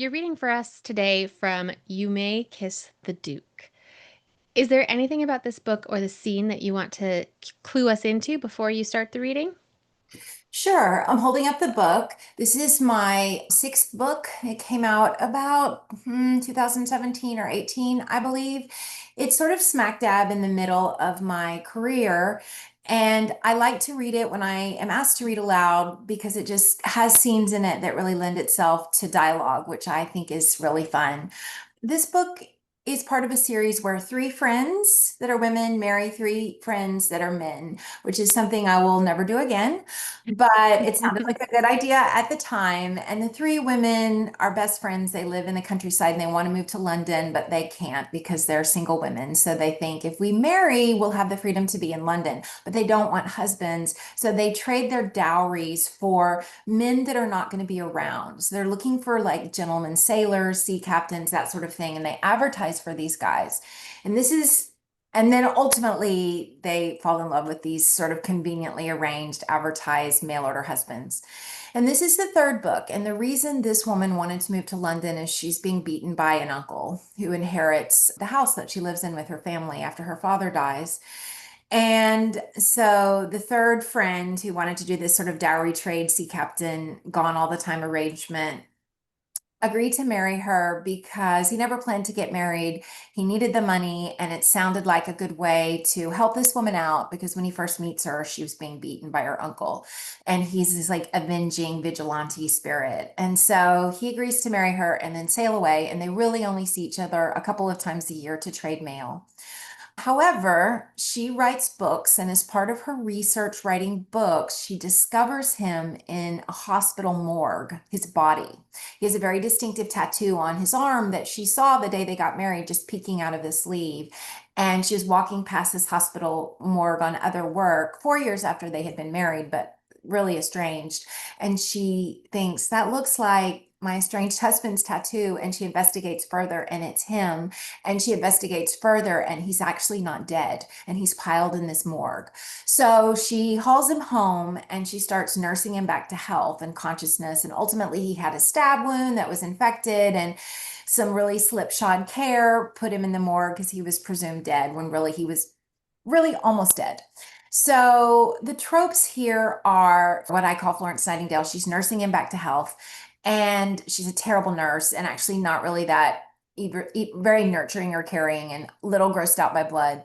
You're reading for us today from You May Kiss the Duke. Is there anything about this book or the scene that you want to clue us into before you start the reading? Sure. I'm holding up the book. This is my sixth book. It came out about 2017 or 18, I believe. It's sort of smack dab in the middle of my career. And I like to read it when I am asked to read aloud because it just has scenes in it that really lend itself to dialogue, which I think is really fun. This book is part of a series where three friends that are women marry three friends that are men, which is something I will never do again. But it sounded like a good idea at the time. And the three women are best friends. They live in the countryside and they want to move to London, but they can't because they're single women. So they think if we marry, we'll have the freedom to be in London, but they don't want husbands. So they trade their dowries for men that are not going to be around. So they're looking for like gentlemen sailors, sea captains, that sort of thing. And they advertise for these guys. And this is and then ultimately, they fall in love with these sort of conveniently arranged, advertised mail order husbands. And this is the third book. And the reason this woman wanted to move to London is she's being beaten by an uncle who inherits the house that she lives in with her family after her father dies. And so the third friend who wanted to do this sort of dowry trade, sea captain, gone all the time arrangement, agreed to marry her because he never planned to get married. He needed the money, and it sounded like a good way to help this woman out because when he first meets her, she was being beaten by her uncle. And he's this like avenging vigilante spirit. And so he agrees to marry her and then sail away. And they really only see each other a couple of times a year to trade mail. However, she writes books, and as part of her research writing books, she discovers him in a hospital morgue, his body. He has a very distinctive tattoo on his arm that she saw the day they got married, just peeking out of the sleeve. And she was walking past this hospital morgue on other work 4 years after they had been married, but really estranged. And she thinks that looks like my estranged husband's tattoo. And she investigates further, and it's him. And she investigates further, and he's actually not dead, and he's piled in this morgue. So she hauls him home and she starts nursing him back to health and consciousness. And ultimately, he had a stab wound that was infected, and some really slipshod care put him in the morgue because he was presumed dead when really he was really almost dead. So the tropes here are what I call Florence Nightingale. She's nursing him back to health, and she's a terrible nurse and actually not really that very nurturing or caring and little grossed out by blood.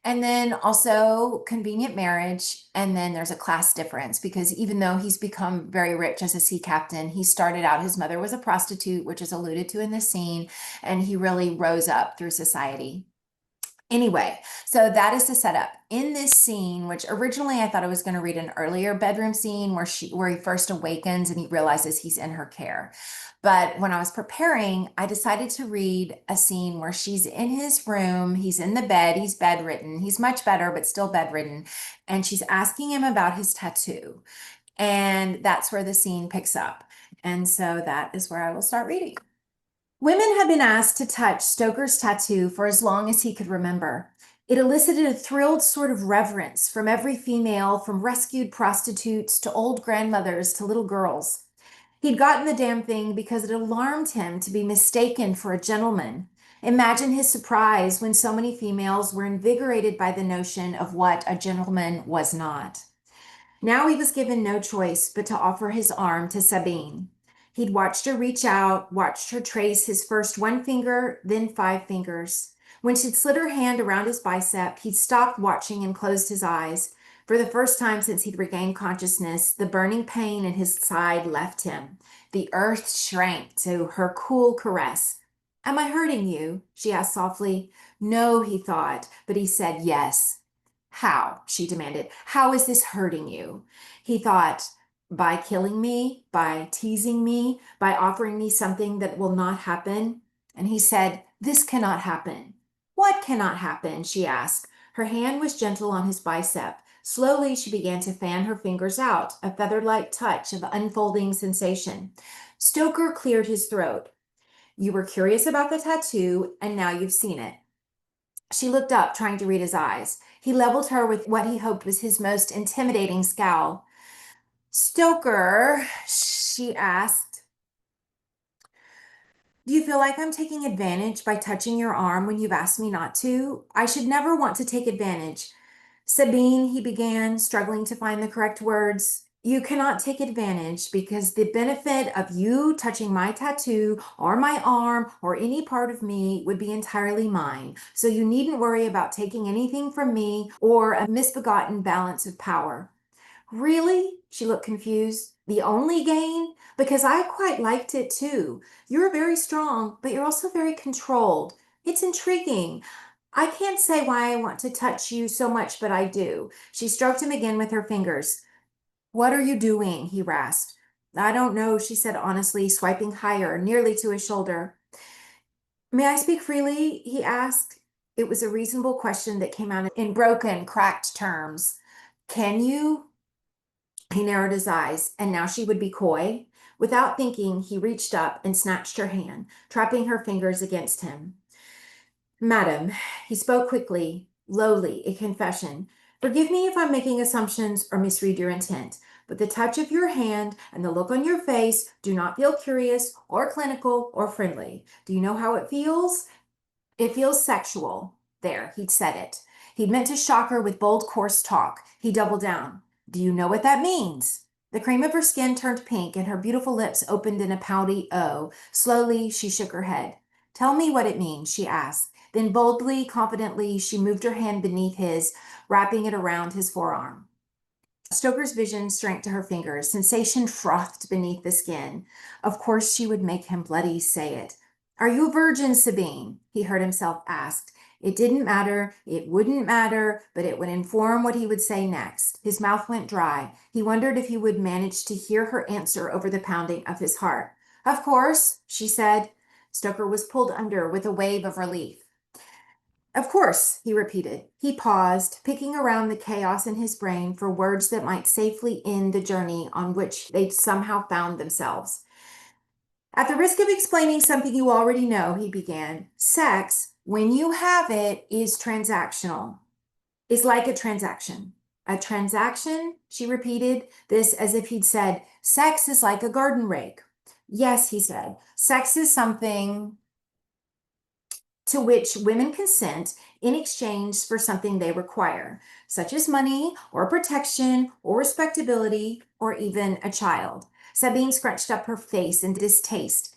And then also convenient marriage. And then there's a class difference because even though he's become very rich as a sea captain, he started out, his mother was a prostitute, which is alluded to in this scene, and he really rose up through society. Anyway, so that is the setup. In this scene, which originally I thought I was going to read an earlier bedroom scene where he first awakens and he realizes he's in her care. But when I was preparing, I decided to read a scene where she's in his room, he's in the bed, he's bedridden, he's much better, but still bedridden, and she's asking him about his tattoo. And that's where the scene picks up. And so that is where I will start reading. Women had been asked to touch Stoker's tattoo for as long as he could remember. It elicited a thrilled sort of reverence from every female, from rescued prostitutes to old grandmothers to little girls. He'd gotten the damn thing because it alarmed him to be mistaken for a gentleman. Imagine his surprise when so many females were invigorated by the notion of what a gentleman was not. Now he was given no choice but to offer his arm to Sabine. He'd watched her reach out, watched her trace his first one finger, then five fingers. When she'd slid her hand around his bicep, he'd stopped watching and closed his eyes. For the first time since he'd regained consciousness, the burning pain in his side left him. The earth shrank to her cool caress. Am I hurting you? She asked softly. No, he thought, but he said yes. How? She demanded. How is this hurting you? He thought, by killing me, by teasing me, by offering me something that will not happen. And he said, this cannot happen. What cannot happen? She asked. Her hand was gentle on his bicep. Slowly, she began to fan her fingers out, a feather-like touch of unfolding sensation. Stoker cleared his throat. You were curious about the tattoo, and now you've seen it. She looked up, trying to read his eyes. He leveled her with what he hoped was his most intimidating scowl. Stoker, she asked, Do you feel like I'm taking advantage by touching your arm when you've asked me not to? I should never want to take advantage. Sabine, he began, struggling to find the correct words. You cannot take advantage because the benefit of you touching my tattoo or my arm or any part of me would be entirely mine. So you needn't worry about taking anything from me or a misbegotten balance of power. Really? She looked confused. The only gain? Because I quite liked it too. You're very strong, but you're also very controlled. It's intriguing. I can't say why I want to touch you so much, but I do. She stroked him again with her fingers. What are you doing? He rasped. I don't know, she said honestly, swiping higher, nearly to his shoulder. May I speak freely? He asked. It was a reasonable question that came out in broken, cracked terms. Can you? He narrowed his eyes, and now she would be coy. Without thinking, he reached up and snatched her hand, trapping her fingers against him. Madam, he spoke quickly, lowly, a confession. Forgive me if I'm making assumptions or misread your intent, but the touch of your hand and the look on your face do not feel curious or clinical or friendly. Do you know how it feels? It feels sexual. There, he'd said it. He'd meant to shock her with bold, coarse talk. He doubled down. Do you know what that means? The cream of her skin turned pink and her beautiful lips opened in a pouty O. Slowly, she shook her head. Tell me what it means, she asked. Then boldly, confidently, she moved her hand beneath his, wrapping it around his forearm. Stoker's vision shrank to her fingers. Sensation frothed beneath the skin. Of course she would make him bloody say it. Are you a virgin, Sabine? He heard himself ask. It didn't matter, it wouldn't matter, but it would inform what he would say next. His mouth went dry. He wondered if he would manage to hear her answer over the pounding of his heart. Of course, she said. Stoker was pulled under with a wave of relief. Of course, he repeated. He paused, picking around the chaos in his brain for words that might safely end the journey on which they'd somehow found themselves. At the risk of explaining something you already know, he began, sex, when you have it, is transactional. Is like a transaction. A transaction? She repeated, this as if he'd said, sex is like a garden rake. Yes, he said, sex is something to which women consent in exchange for something they require, such as money or protection or respectability or even a child. Sabine scrunched up her face in distaste.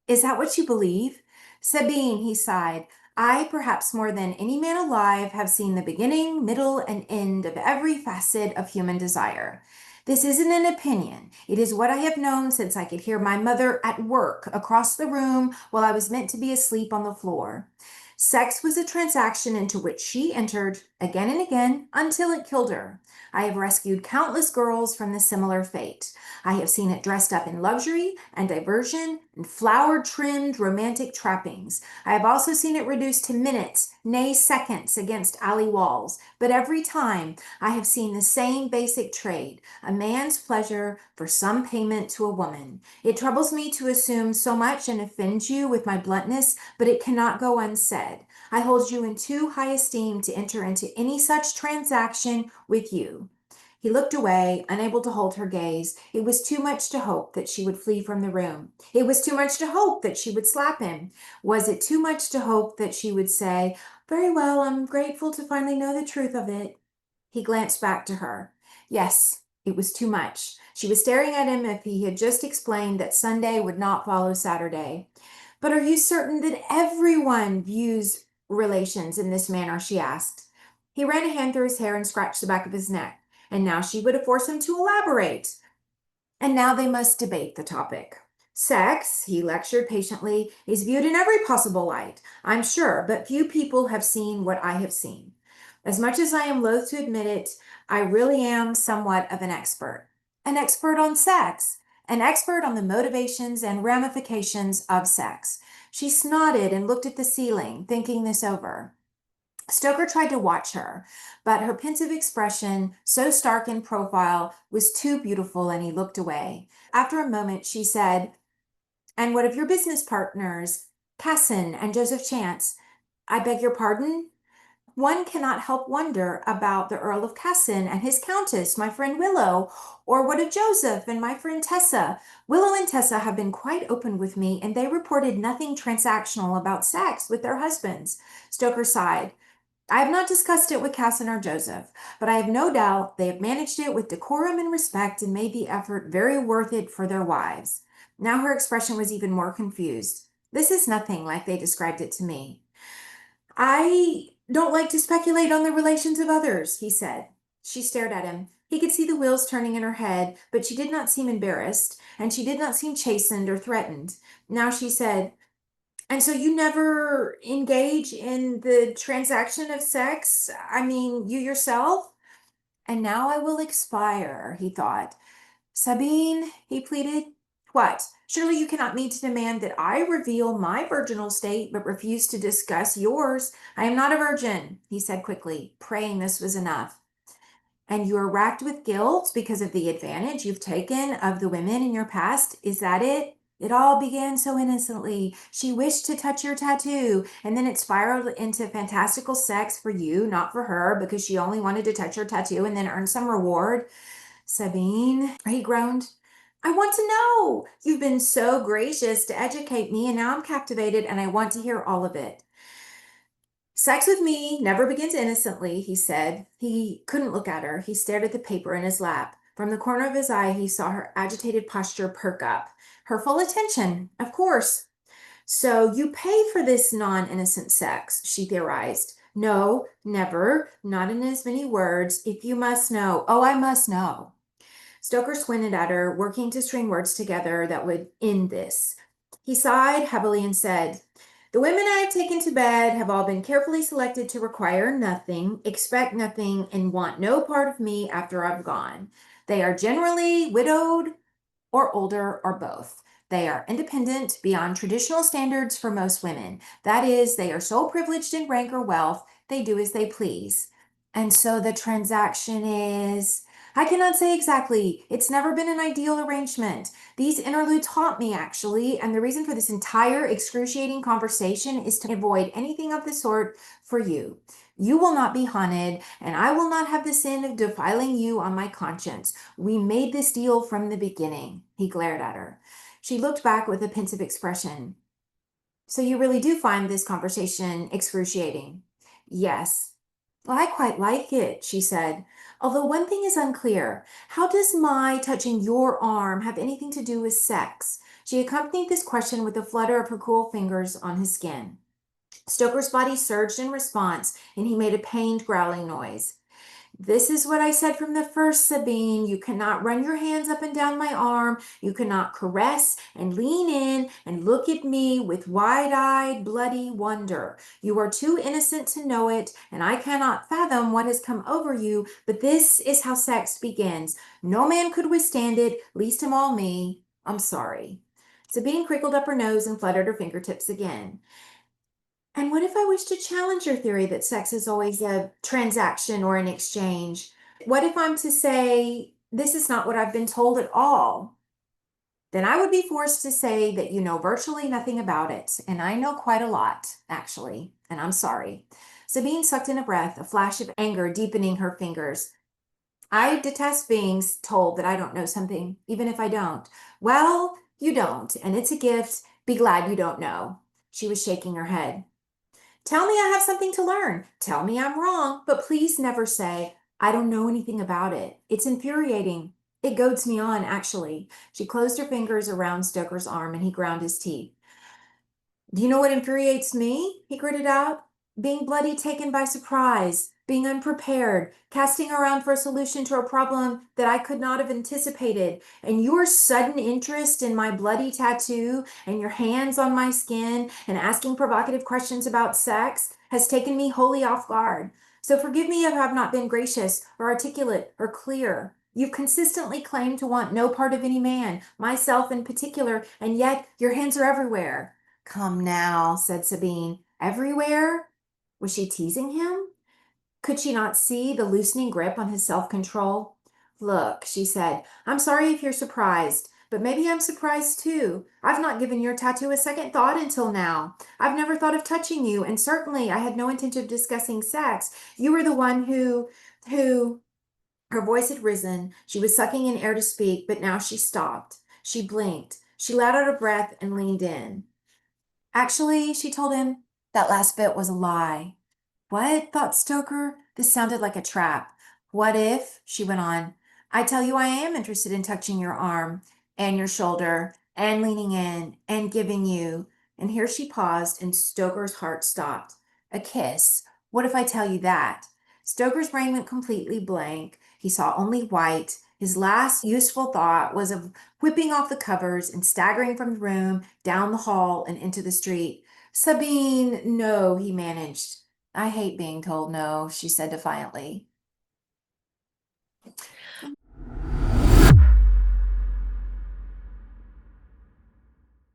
Is that what you believe? Sabine, he sighed, I, perhaps more than any man alive, have seen the beginning, middle, and end of every facet of human desire. This isn't an opinion. It is what I have known since I could hear my mother at work across the room while I was meant to be asleep on the floor. Sex was a transaction into which she entered again and again until it killed her. I have rescued countless girls from the similar fate. I have seen it dressed up in luxury and diversion and flower-trimmed romantic trappings. I have also seen it reduced to minutes, nay seconds, against alley walls. But every time I have seen the same basic trade, a man's pleasure for some payment to a woman. It troubles me to assume so much and offend you with my bluntness, but it cannot go unsaid. I hold you in too high esteem to enter into any such transaction with you. He looked away, unable to hold her gaze. It was too much to hope that she would flee from the room. It was too much to hope that she would slap him. Was it too much to hope that she would say, very well, I'm grateful to finally know the truth of it? He glanced back to her. Yes, it was too much. She was staring at him if he had just explained that Sunday would not follow Saturday. But are you certain that everyone views relations in this manner? She asked. He ran a hand through his hair and scratched the back of his neck. And now she would have forced him to elaborate. And now they must debate the topic. Sex, he lectured patiently, is viewed in every possible light, I'm sure, but few people have seen what I have seen. As much as I am loath to admit it, I really am somewhat of an expert. An expert on sex, an expert on the motivations and ramifications of sex. She snorted and looked at the ceiling, thinking this over. Stoker tried to watch her, but her pensive expression, so stark in profile, was too beautiful and he looked away. After a moment, she said, and what of your business partners, Casson and Joseph Chance? I beg your pardon? One cannot help wonder about the Earl of Cassin and his Countess, my friend Willow, or what of Joseph and my friend Tessa. Willow and Tessa have been quite open with me, and they reported nothing transactional about sex with their husbands. Stoker sighed. I have not discussed it with Cassin or Joseph, but I have no doubt they have managed it with decorum and respect and made the effort very worth it for their wives. Now her expression was even more confused. This is nothing like they described it to me. I don't like to speculate on the relations of others, he said. She stared at him. He could see the wheels turning in her head, but she did not seem embarrassed, and she did not seem chastened or threatened. Now she said, and so you never engage in the transaction of sex? I mean, you yourself? And now I will expire, he thought. Sabine, he pleaded. What? Surely you cannot mean to demand that I reveal my virginal state, but refuse to discuss yours. I am not a virgin, he said quickly, praying this was enough. And you are racked with guilt because of the advantage you've taken of the women in your past? Is that it? It all began so innocently. She wished to touch your tattoo, and then it spiraled into fantastical sex for you, not for her, because she only wanted to touch your tattoo and then earn some reward. Sabine, he groaned. I want to know. You've been so gracious to educate me, and now I'm captivated, and I want to hear all of it. Sex with me never begins innocently, he said. He couldn't look at her. He stared at the paper in his lap. From the corner of his eye, he saw her agitated posture perk up. Her full attention, of course. So you pay for this non-innocent sex, she theorized. No, never, not in as many words. If you must know. Oh, I must know. Stoker squinted at her, working to string words together that would end this. He sighed heavily and said, the women I have taken to bed have all been carefully selected to require nothing, expect nothing, and want no part of me after I've gone. They are generally widowed or older or both. They are independent beyond traditional standards for most women. That is, they are so privileged in rank or wealth, they do as they please. And so the transaction is. I cannot say exactly. It's never been an ideal arrangement. These interludes haunt me, actually, and the reason for this entire excruciating conversation is to avoid anything of the sort for you. You will not be haunted, and I will not have the sin of defiling you on my conscience. We made this deal from the beginning. He glared at her. She looked back with a pensive expression. So you really do find this conversation excruciating? Yes. Well, I quite like it, she said. Although one thing is unclear. How does my touching your arm have anything to do with sex? She accompanied this question with a flutter of her cool fingers on his skin. Stoker's body surged in response, and he made a pained, growling noise. This is what I said from the first, Sabine. You cannot run your hands up and down my arm. You cannot caress and lean in and look at me with wide-eyed, bloody wonder. You are too innocent to know it, and I cannot fathom what has come over you, but this is how sex begins. No man could withstand it, least of all me. I'm sorry. Sabine crinkled up her nose and fluttered her fingertips again. And what if I wish to challenge your theory that sex is always a transaction or an exchange? What if I'm to say, this is not what I've been told at all? Then I would be forced to say that you know virtually nothing about it. And I know quite a lot, actually. And I'm sorry. Sabine sucked in a breath, a flash of anger deepening her fingers. I detest being told that I don't know something, even if I don't. Well, you don't, and it's a gift. Be glad you don't know. She was shaking her head. Tell me I have something to learn. Tell me I'm wrong, but please never say, I don't know anything about it. It's infuriating. It goads me on, actually. She closed her fingers around Stoker's arm and he ground his teeth. Do you know what infuriates me? He gritted out. Being bloody taken by surprise, being unprepared, casting around for a solution to a problem that I could not have anticipated, and your sudden interest in my bloody tattoo and your hands on my skin and asking provocative questions about sex has taken me wholly off guard. So forgive me if I've not been gracious or articulate or clear. You've consistently claimed to want no part of any man, myself in particular, and yet your hands are everywhere. Come now, said Sabine. Everywhere? Was she teasing him? Could she not see the loosening grip on his self-control? Look, she said, I'm sorry if you're surprised, but maybe I'm surprised too. I've not given your tattoo a second thought until now. I've never thought of touching you, and certainly I had no intention of discussing sex. You were the one who, her voice had risen. She was sucking in air to speak, but now she stopped. She blinked. She let out a breath and leaned in. Actually, she told him, that last bit was a lie. What? Thought Stoker. This sounded like a trap. What if, she went on, I tell you I am interested in touching your arm and your shoulder and leaning in and giving you. And here she paused and Stoker's heart stopped. A kiss. What if I tell you that? Stoker's brain went completely blank. He saw only white. His last useful thought was of whipping off the covers and staggering from the room, down the hall, and into the street. Sabine, no, he managed. I hate being told no, she said defiantly.